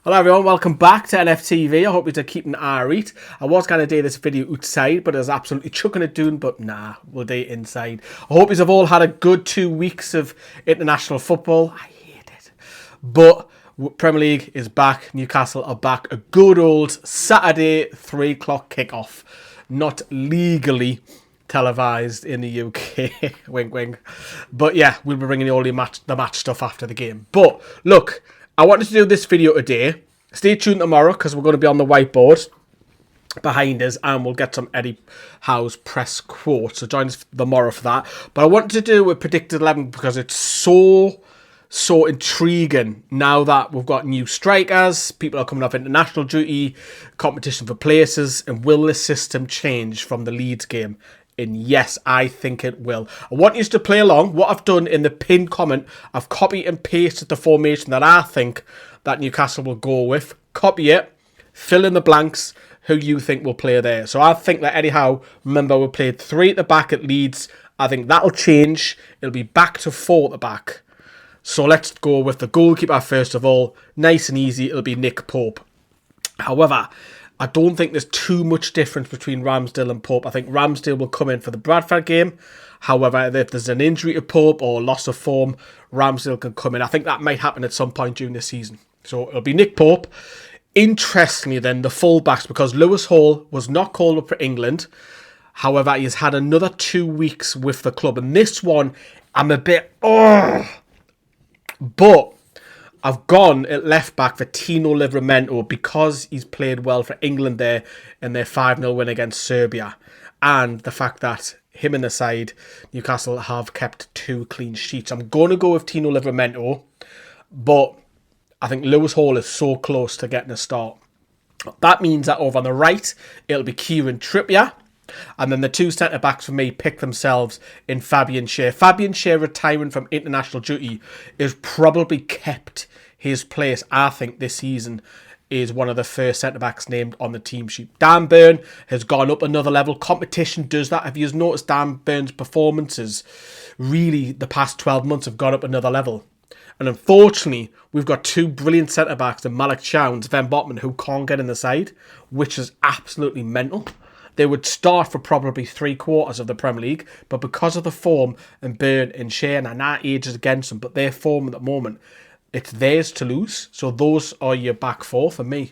Hello everyone, welcome back to NFTV. I hope you're keeping alright. I was going to do this video outside, but I was absolutely chucking it down, but nah, we'll do it inside. I hope you've all had a good 2 weeks of international football. I hate it. But Premier League is back, Newcastle are back. A good old Saturday 3 o'clock kickoff. Not legally televised in the UK. Wink wink. But yeah, we'll be bringing you all the match stuff after the game. But look, I wanted to do this video today. Stay tuned tomorrow because we're going to be on the whiteboard behind us and we'll get some Eddie Howe's press quote. So join us tomorrow for that. But I wanted to do a predicted 11 because it's so intriguing now that we've got new strikers, people are coming off international duty, competition for places, and will this system change from the Leeds game? And yes, I think it will. I want you to play along. What I've done in the pinned comment, I've copied and pasted the formation that I think that Newcastle will go with. Copy it, fill in the blanks, who you think will play there. So I think that Eddie Howe, remember we played 3 at the back at Leeds. I think that'll change. It'll be back to 4 at the back. So let's go with the goalkeeper first of all. Nice and easy, it'll be Nick Pope. However, I don't think there's too much difference between Ramsdale and Pope. I think Ramsdale will come in for the Bradford game. However, if there's an injury to Pope or loss of form, Ramsdale can come in. I think that might happen at some point during the season. So it'll be Nick Pope. Interestingly then, the fullbacks, because Lewis Hall was not called up for England. However, he's had another 2 weeks with the club. And this one, I'm a bit... But I've gone at left back for Tino Livramento because he's played well for England there in their 5-0 win against Serbia. And the fact that him in the side, Newcastle have kept 2 clean sheets. I'm going to go with Tino Livramento, but I think Lewis Hall is so close to getting a start. That means that over on the right, it'll be Kieran Trippier. And then the 2 centre-backs for me pick themselves in Fabian Schär. Fabian Schär retiring from international duty is probably kept his place, I think, this season is one of the first centre-backs named on the team sheet. Dan Burn has gone up another level. Competition does that. If you've noticed, Dan Burn's performances really the past 12 months have gone up another level. And unfortunately, we've got 2 brilliant centre-backs in Malik Chow and Sven Botman who can't get in the side, which is absolutely mental. They would start for probably 3/4 of the Premier League, but because of the form and Burn and Shane, and our age is against them, but their form at the moment, it's theirs to lose. So those are your back 4 for me.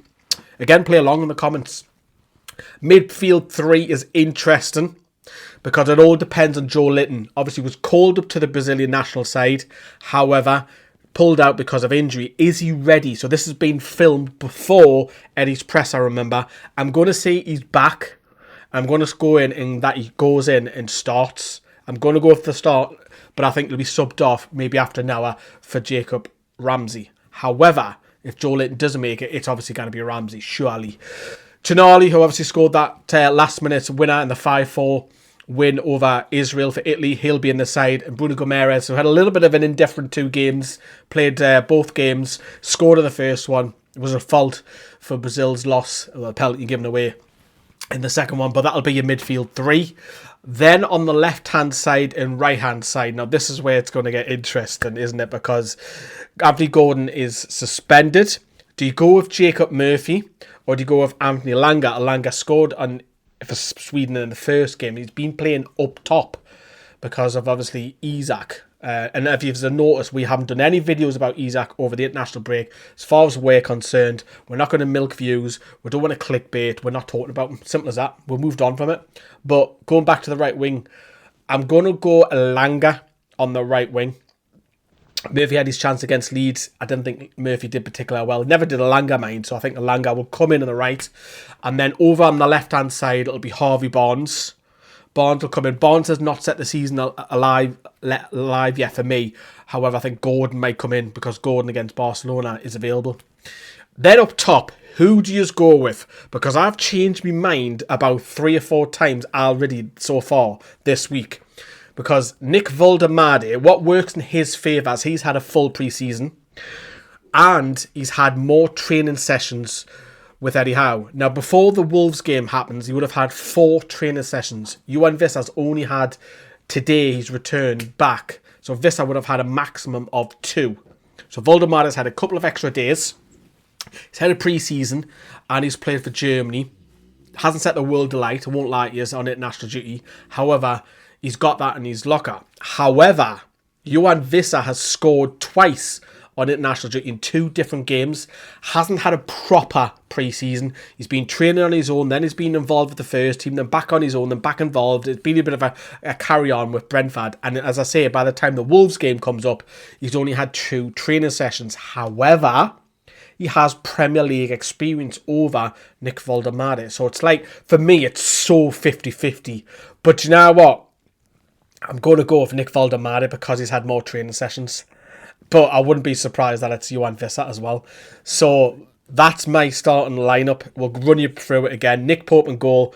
Again, play along in the comments. Midfield 3 is interesting because it all depends on Joe Linton. Obviously, was called up to the Brazilian national side. However, pulled out because of injury. Is he ready? So this has been filmed before Eddie's press, I remember. I'm going to say he's back. I'm going to go in and that he goes in and starts. I'm going to go with the start, but I think he'll be subbed off maybe after an hour for Jacob Ramsey. However, if Joe Linton doesn't make it, it's obviously going to be Ramsey, surely. Tonali, who obviously scored that last-minute winner in the 5-4 win over Israel for Italy, he'll be in the side. And Bruno Gomes, who had a little bit of an indifferent 2 games, played both games, scored in the first one. It was a fault for Brazil's loss, a penalty given away in the second one, but that'll be your midfield 3. Then on the left-hand side and right-hand side, now this is where it's going to get interesting, isn't it? Because Anthony Gordon is suspended. Do you go with Jacob Murphy or do you go with Anthony Elanga? Elanga scored for Sweden in the first game. He's been playing up top because of obviously Isak. And if you've noticed, we haven't done any videos about Isak over the international break. As far as we're concerned, we're not going to milk views. We don't want to clickbait. We're not talking about him. Simple as that. We've moved on from it. But going back to the right wing, I'm going to go Elanga on the right wing. Murphy had his chance against Leeds. I didn't think Murphy did particularly well. Never did Elanga mind, so I think Elanga will come in on the right. And then over on the left-hand side, it'll be Harvey Barnes. Barnes will come in. Barnes has not set the season alive yet for me. However, I think Gordon might come in because Gordon against Barcelona is available. Then up top, who do you go with? Because I've changed my mind about 3 or 4 times already so far this week. Because Nick Woltemade, what works in his favour is he's had a full pre-season and he's had more training sessions with Eddie Howe. Now, before the Wolves game happens, he would have had 4 training sessions. Yoane Wissa's only had today, he's returned back. So Wissa would have had a maximum of 2. So Voldemade's had a couple of extra days. He's had a pre-season and he's played for Germany. Hasn't set the world delight, I won't lie to you, on international duty. However, he's got that in his locker. However, Yoane Wissa has scored twice on international duty in 2 different games. Hasn't had a proper pre-season. He's been training on his own, then he's been involved with the first team, then back on his own, then back involved. It's been a bit of a carry-on with Brentford. And as I say, by the time the Wolves game comes up, he's only had 2 training sessions. However, he has Premier League experience over Nick Woltemade. So it's like, for me, it's so 50-50. But you know what? I'm going to go for Nick Woltemade because he's had more training sessions. But I wouldn't be surprised that it's Yoane Wissa as well. So that's my starting lineup. We'll run you through it again. Nick Pope in goal.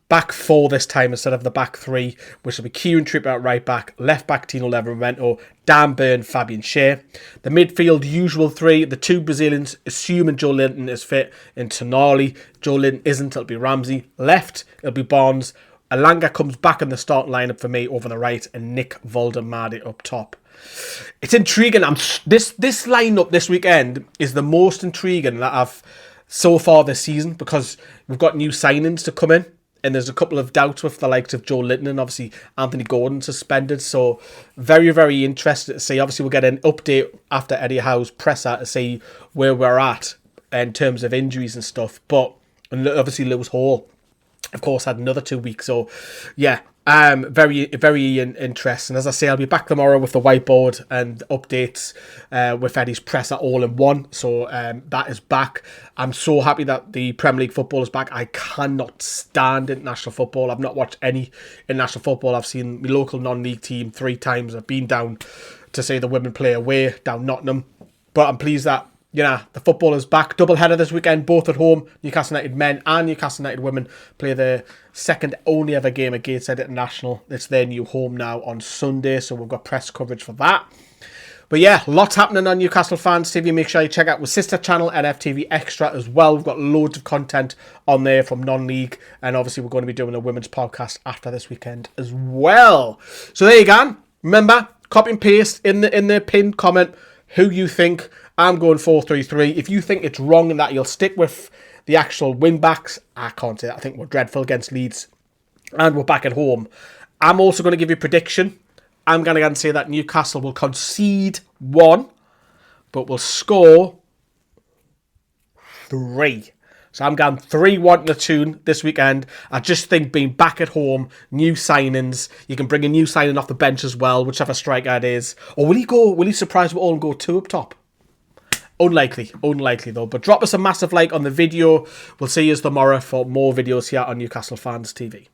Back 4 this time instead of the back 3, which will be Kieran Trippier at right back, left back Tino Livramento, Dan Burn, Fabian Schär. The midfield usual 3, the 2 Brazilians, assuming Joe Linton is fit, in Tonali. Joe Linton isn't, it'll be Ramsey. Left, it'll be Bonds. Alanga comes back in the starting lineup for me over the right, and Nick Woltemade up top. It's intriguing. This lineup this weekend is the most intriguing that I've so far this season, because we've got new signings to come in. And there's a couple of doubts with the likes of Joe Linton and obviously Anthony Gordon suspended. So very, very interested to see. Obviously, we'll get an update after Eddie Howe's presser to see where we're at in terms of injuries and stuff. But obviously, Lewis Hall, of course, had another 2 weeks. So, yeah, very, very interesting. As I say, I'll be back tomorrow with the whiteboard and updates with Eddie's presser all in one. So that is back. I'm so happy that the Premier League football is back. I cannot stand international football. I've not watched any international football. I've seen my local non-league team 3 times. I've been down to see the women play away down Nottingham. But I'm pleased that, you know, the football is back. Double header this weekend, both at home. Newcastle United men and Newcastle United women play their second only ever game at Gateshead International. It's their new home now on Sunday, so we've got press coverage for that. But yeah, lots happening on Newcastle Fans TV. Make sure you check out our sister channel, NFTV Extra, as well. We've got loads of content on there from non-league, and obviously we're going to be doing a women's podcast after this weekend as well. So there you go. Remember, copy and paste in the pinned comment who you think. I'm going 4-3-3. If you think it's wrong and that you'll stick with the actual win-backs, I can't say that. I think we're dreadful against Leeds and we're back at home. I'm also going to give you a prediction. I'm going to say that Newcastle will concede 1, but will score 3. So I'm going 3-1 to Toon this weekend. I just think being back at home, new signings, you can bring a new signing off the bench as well, whichever striker it is. Or will he surprise us all and go 2 up top? Unlikely though. But drop us a massive like on the video. We'll see you tomorrow for more videos here on Newcastle Fans TV.